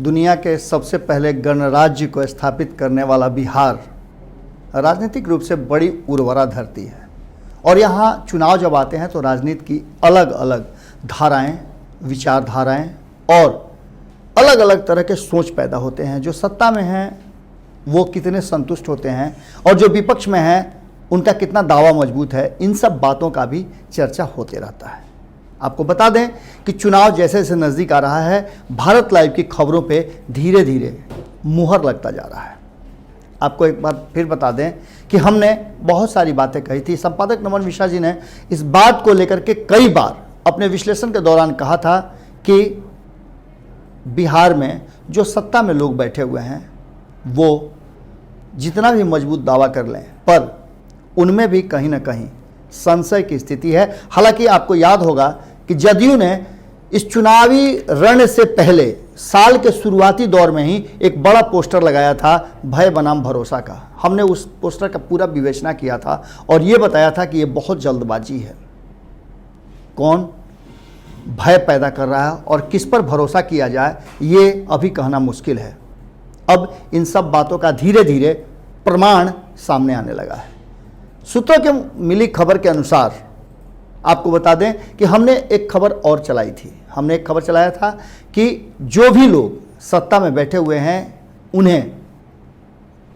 दुनिया के सबसे पहले गणराज्य को स्थापित करने वाला बिहार राजनीतिक रूप से बड़ी उर्वरा धरती है और यहाँ चुनाव जब आते हैं तो राजनीति की अलग अलग धाराएं, विचारधाराएं और अलग अलग तरह के सोच पैदा होते हैं। जो सत्ता में हैं वो कितने संतुष्ट होते हैं और जो विपक्ष में हैं उनका कितना दावा मजबूत है, इन सब बातों का भी चर्चा होते रहता है। आपको बता दें कि चुनाव जैसे जैसे नज़दीक आ रहा है, भारत लाइव की खबरों पे धीरे धीरे मुहर लगता जा रहा है। आपको एक बार फिर बता दें कि हमने बहुत सारी बातें कही थी। संपादक नमन मिश्रा जी ने इस बात को लेकर के कई बार अपने विश्लेषण के दौरान कहा था कि बिहार में जो सत्ता में लोग बैठे हुए हैं वो जितना भी मजबूत दावा कर लें पर उनमें भी कहीं ना कहीं संशय की स्थिति है। हालांकि आपको याद होगा कि जदयू ने इस चुनावी रण से पहले साल के शुरुआती दौर में ही एक बड़ा पोस्टर लगाया था भय बनाम भरोसा का। हमने उस पोस्टर का पूरा विवेचना किया था और ये बताया था कि ये बहुत जल्दबाजी है। कौन भय पैदा कर रहा है और किस पर भरोसा किया जाए ये अभी कहना मुश्किल है। अब इन सब बातों का धीरे धीरे प्रमाण सामने आने लगा है। सूत्रों के मिली खबर के अनुसार आपको बता दें कि हमने एक खबर और चलाई थी। हमने एक खबर चलाया था कि जो भी लोग सत्ता में बैठे हुए हैं उन्हें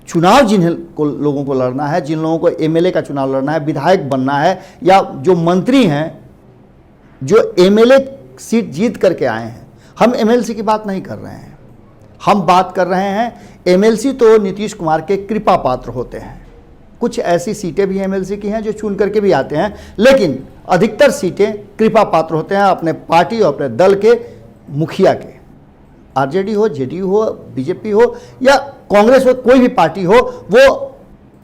चुनाव जिन लोगों को लड़ना है, जिन लोगों को एमएलए का चुनाव लड़ना है, विधायक बनना है या जो मंत्री हैं जो एमएलए सीट जीत करके आए हैं, हम एमएलसी की बात नहीं कर रहे हैं। हम बात कर रहे हैं, एमएलसी तो नीतीश कुमार के कृपा पात्र होते हैं। कुछ ऐसी सीटें भी एमएलसी की हैं जो चुन करके भी आते हैं, लेकिन अधिकतर सीटें कृपा पात्र होते हैं अपने पार्टी और अपने दल के मुखिया के। आरजेडी हो, जेडीयू हो, बीजेपी हो या कांग्रेस हो, कोई भी पार्टी हो, वो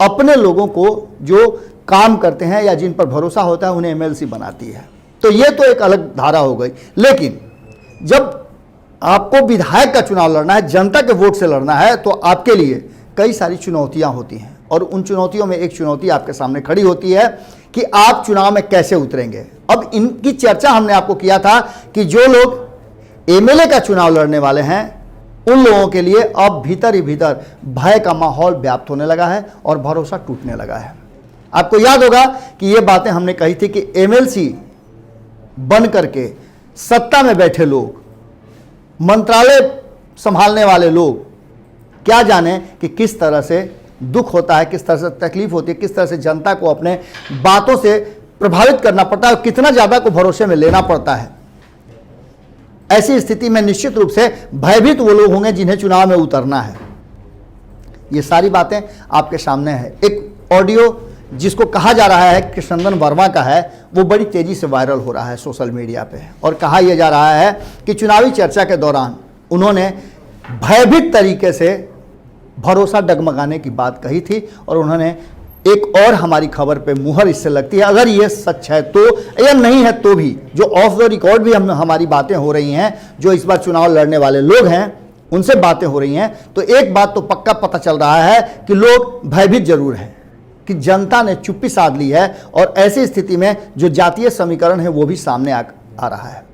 अपने लोगों को जो काम करते हैं या जिन पर भरोसा होता है उन्हें एमएलसी बनाती है। तो ये तो एक अलग धारा हो गई। लेकिन जब आपको विधायक का चुनाव लड़ना है, जनता के वोट से लड़ना है, तो आपके लिए कई सारी चुनौतियां होती हैं और उन चुनौतियों में एक चुनौती आपके सामने खड़ी होती है कि आप चुनाव में कैसे उतरेंगे। अब इनकी चर्चा हमने आपको किया था कि जो लोग एमएलए का चुनाव लड़ने वाले हैं उन लोगों के लिए अब भीतर ही भीतर भय का माहौल व्याप्त होने लगा है और भरोसा टूटने लगा है। आपको याद होगा कि ये बातें हमने कही थी कि एमएलसी बन करके सत्ता में बैठे लोग, मंत्रालय संभालने वाले लोग क्या जाने कि किस तरह से दुख होता है, किस तरह से तकलीफ होती है, किस तरह से जनता को अपने बातों से प्रभावित करना पड़ता है और कितना ज़्यादा को भरोसे में लेना पड़ता है। ऐसी स्थिति में निश्चित रूप से भयभीत वो लोग होंगे जिन्हें चुनाव में उतरना है। ये सारी बातें आपके सामने है। एक ऑडियो जिसको कहा जा रहा है कृष्णनंदन वर्मा का है, वो बड़ी तेजी से वायरल हो रहा है सोशल मीडिया पे और कहा यह जा रहा है कि चुनावी चर्चा के दौरान उन्होंने भयभीत तरीके से भरोसा डगमगाने की बात कही थी और उन्होंने एक और हमारी खबर पे मुहर इससे लगती है। अगर ये सच है तो या नहीं है तो भी जो ऑफ द रिकॉर्ड भी हमारी बातें हो रही हैं, जो इस बार चुनाव लड़ने वाले लोग हैं उनसे बातें हो रही हैं, तो एक बात तो पक्का पता चल रहा है कि लोग भयभीत जरूर हैं कि जनता ने चुप्पी साध ली है और ऐसी स्थिति में जो जातीय समीकरण है वो भी सामने आ रहा है।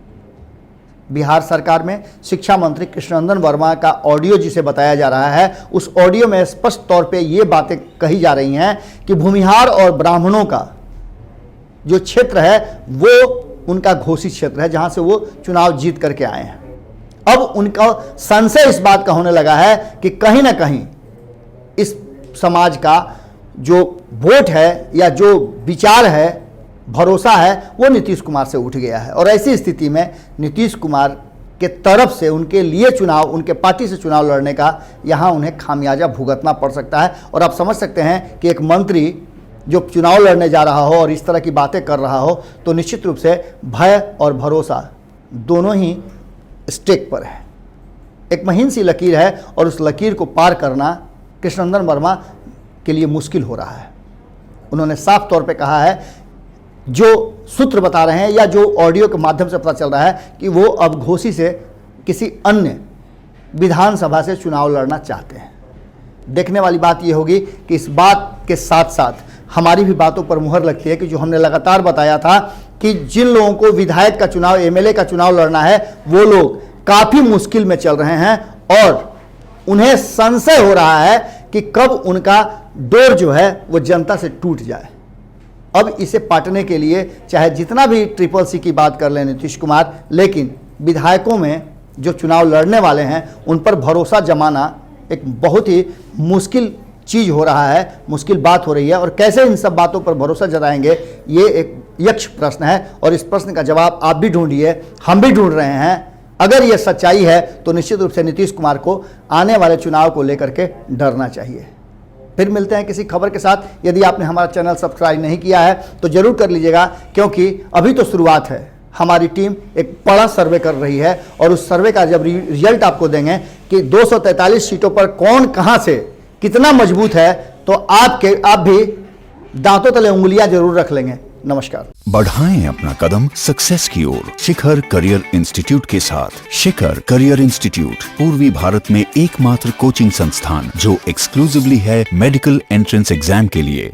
बिहार सरकार में शिक्षा मंत्री कृष्णनंदन वर्मा का ऑडियो जिसे बताया जा रहा है, उस ऑडियो में स्पष्ट तौर पे ये बातें कही जा रही हैं कि भूमिहार और ब्राह्मणों का जो क्षेत्र है वो उनका घोषित क्षेत्र है जहां से वो चुनाव जीत करके आए हैं। अब उनका संशय इस बात का होने लगा है कि कहीं ना कहीं इस समाज का जो वोट है या जो विचार है, भरोसा है, वो नीतीश कुमार से उठ गया है और ऐसी स्थिति में नीतीश कुमार के तरफ से उनके लिए चुनाव, उनके पार्टी से चुनाव लड़ने का यहाँ उन्हें खामियाजा भुगतना पड़ सकता है। और आप समझ सकते हैं कि एक मंत्री जो चुनाव लड़ने जा रहा हो और इस तरह की बातें कर रहा हो तो निश्चित रूप से भय और भरोसा दोनों ही स्टेक पर है। एक महीन सी लकीर है और उस लकीर को पार करना कृष्णनंदन वर्मा के लिए मुश्किल हो रहा है। उन्होंने साफ तौर पे कहा है, जो सूत्र बता रहे हैं या जो ऑडियो के माध्यम से पता चल रहा है कि वो अब घोसी से किसी अन्य विधानसभा से चुनाव लड़ना चाहते हैं। देखने वाली बात ये होगी कि इस बात के साथ साथ हमारी भी बातों पर मुहर लगती है कि जो हमने लगातार बताया था कि जिन लोगों को विधायक का चुनाव, एमएलए का चुनाव लड़ना है वो लोग काफ़ी मुश्किल में चल रहे हैं और उन्हें संशय हो रहा है कि कब उनका डोर जो है वो जनता से टूट जाए। अब इसे पाटने के लिए चाहे जितना भी ट्रिपल सी की बात कर लें नीतीश कुमार, लेकिन विधायकों में जो चुनाव लड़ने वाले हैं उन पर भरोसा जमाना एक बहुत ही मुश्किल चीज़ हो रहा है, मुश्किल बात हो रही है। और कैसे इन सब बातों पर भरोसा जताएंगे, ये एक यक्ष प्रश्न है और इस प्रश्न का जवाब आप भी ढूंढिए, हम भी ढूंढ रहे हैं। अगर ये सच्चाई है तो निश्चित रूप से नीतीश कुमार को आने वाले चुनाव को लेकर के डरना चाहिए। फिर मिलते हैं किसी खबर के साथ। यदि आपने हमारा चैनल सब्सक्राइब नहीं किया है तो जरूर कर लीजिएगा, क्योंकि अभी तो शुरुआत है। हमारी टीम एक बड़ा सर्वे कर रही है और उस सर्वे का जब रिजल्ट आपको देंगे कि 243 सीटों पर कौन कहां से कितना मजबूत है, तो आप भी दांतों तले उंगलियां जरूर रख लेंगे। नमस्कार। बढ़ाएं अपना कदम सक्सेस की ओर शिखर करियर इंस्टीट्यूट के साथ। शिखर करियर इंस्टीट्यूट पूर्वी भारत में एकमात्र कोचिंग संस्थान जो एक्सक्लूसिवली है मेडिकल एंट्रेंस एग्जाम के लिए।